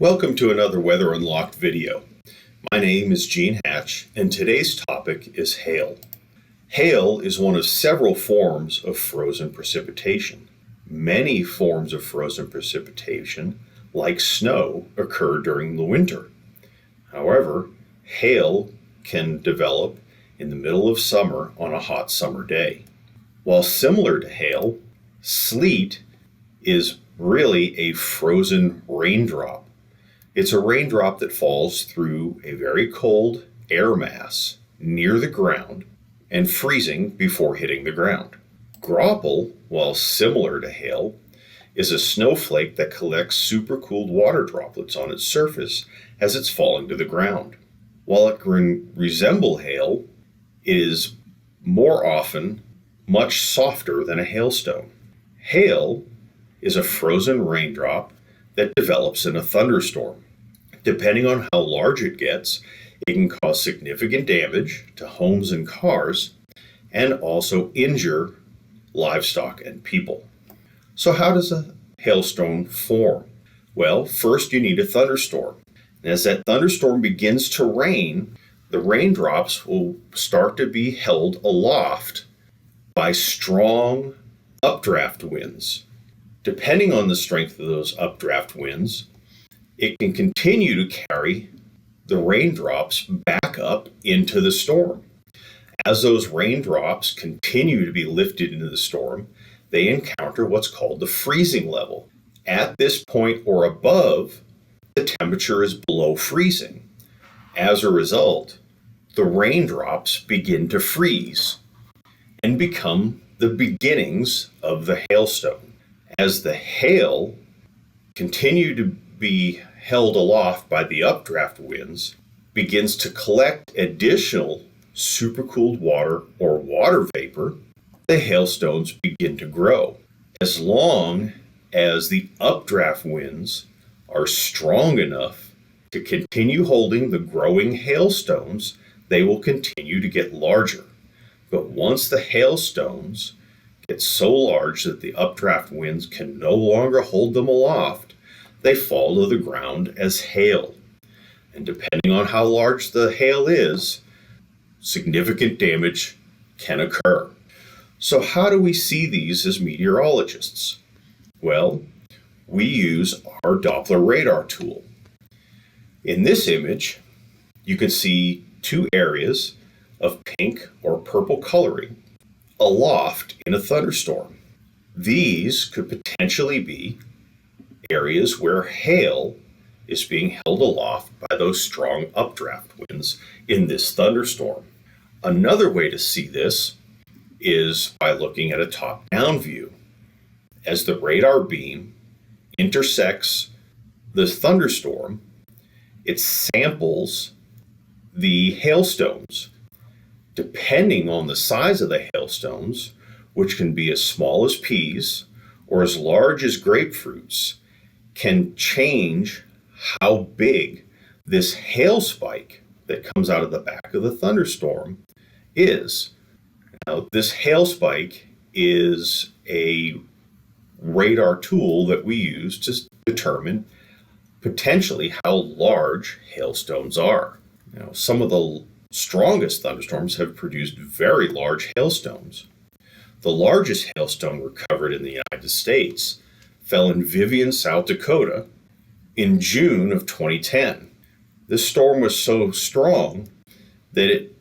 Welcome to another Weather Unlocked video. My name is Gene Hatch, and today's topic is hail. Hail is one of several forms of frozen precipitation. Many forms of frozen precipitation, like snow, occur during the winter. However, hail can develop in the middle of summer on a hot summer day. While similar to hail, sleet is really a frozen raindrop. It's a raindrop that falls through a very cold air mass near the ground and freezing before hitting the ground. Graupel, while similar to hail, is a snowflake that collects supercooled water droplets on its surface as it's falling to the ground. While it can resemble hail, it is more often much softer than a hailstone. Hail is a frozen raindrop that develops in a thunderstorm. Depending on how large it gets, it can cause significant damage to homes and cars and also injure livestock and people. So how does a hailstone form? Well, first you need a thunderstorm. And as that thunderstorm begins to rain, the raindrops will start to be held aloft by strong updraft winds. Depending on the strength of those updraft winds, it can continue to carry the raindrops back up into the storm. As those raindrops continue to be lifted into the storm, they encounter what's called the freezing level. At this point or above, the temperature is below freezing. As a result, the raindrops begin to freeze and become the beginnings of the hailstone. As the hail continue to be held aloft by the updraft winds, begins to collect additional supercooled water or water vapor, the hailstones begin to grow. As long as the updraft winds are strong enough to continue holding the growing hailstones, they will continue to get larger. But once the hailstones get so large that the updraft winds can no longer hold them aloft, they fall to the ground as hail. And depending on how large the hail is, significant damage can occur. So how do we see these as meteorologists? Well, we use our Doppler radar tool. In this image, you can see two areas of pink or purple coloring aloft in a thunderstorm. These could potentially be areas where hail is being held aloft by those strong updraft winds in this thunderstorm. Another way to see this is by looking at a top-down view. As the radar beam intersects the thunderstorm, it samples the hailstones. Depending on the size of the hailstones, which can be as small as peas or as large as grapefruits, can change how big this hail spike that comes out of the back of the thunderstorm is. Now, this hail spike is a radar tool that we use to determine potentially how large hailstones are. Now, some of the strongest thunderstorms have produced very large hailstones. The largest hailstone recovered in the United States fell in Vivian, South Dakota in June of 2010. This storm was so strong that it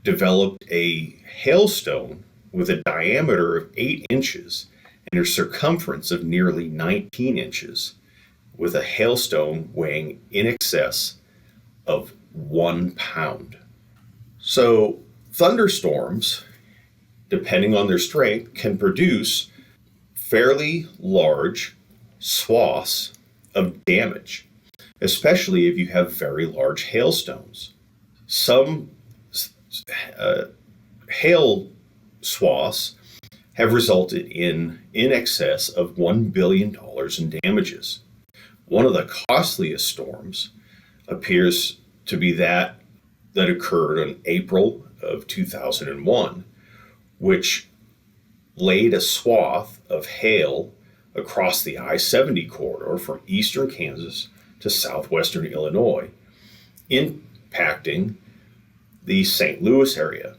developed a hailstone with a diameter of 8 inches and a circumference of nearly 19 inches, with a hailstone weighing in excess of 1 pound. So thunderstorms, depending on their strength, can produce fairly large swaths of damage, especially if you have very large hailstones. Some hail swaths have resulted in excess of $1 billion in damages. One of the costliest storms appears to be that occurred in April of 2001, which laid a swath of hail across the I-70 corridor from eastern Kansas to southwestern Illinois, impacting the St. Louis area.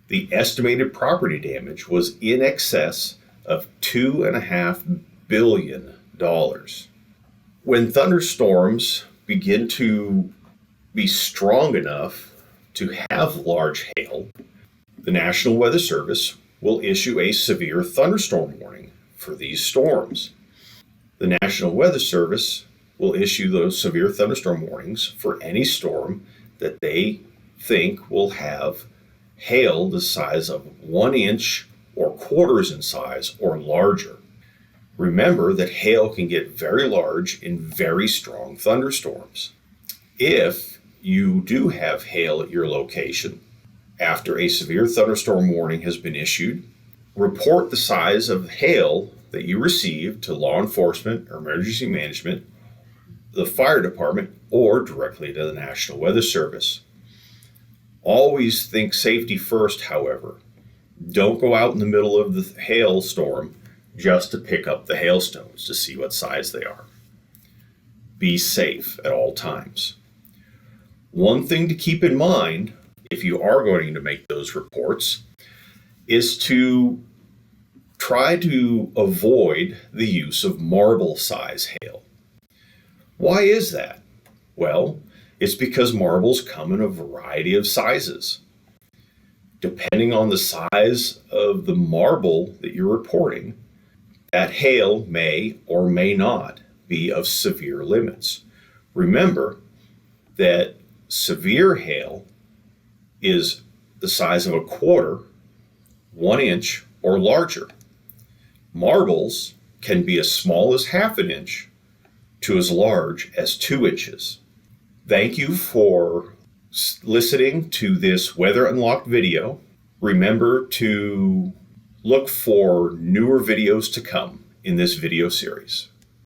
The estimated property damage was in excess of $2.5 billion. When thunderstorms begin to be strong enough to have large hail, the National Weather Service will issue a severe thunderstorm warning for these storms. The National Weather Service will issue those severe thunderstorm warnings for any storm that they think will have hail the size of 1 inch or quarters in size or larger. Remember that hail can get very large in very strong thunderstorms. If you do have hail at your location, after a severe thunderstorm warning has been issued, report the size of hail that you received to law enforcement or emergency management, the fire department, or directly to the National Weather Service. Always think safety first, however. Don't go out in the middle of the hailstorm just to pick up the hailstones to see what size they are. Be safe at all times. One thing to keep in mind if you are going to make those reports is to try to avoid the use of marble size hail. Why is that? Well, it's because marbles come in a variety of sizes. Depending on the size of the marble that you're reporting, that hail may or may not be of severe limits. Remember that severe hail is the size of a quarter, 1 inch, or larger. Marbles can be as small as half an inch to as large as 2 inches. Thank you for listening to this Weather Unlocked video. Remember to look for newer videos to come in this video series.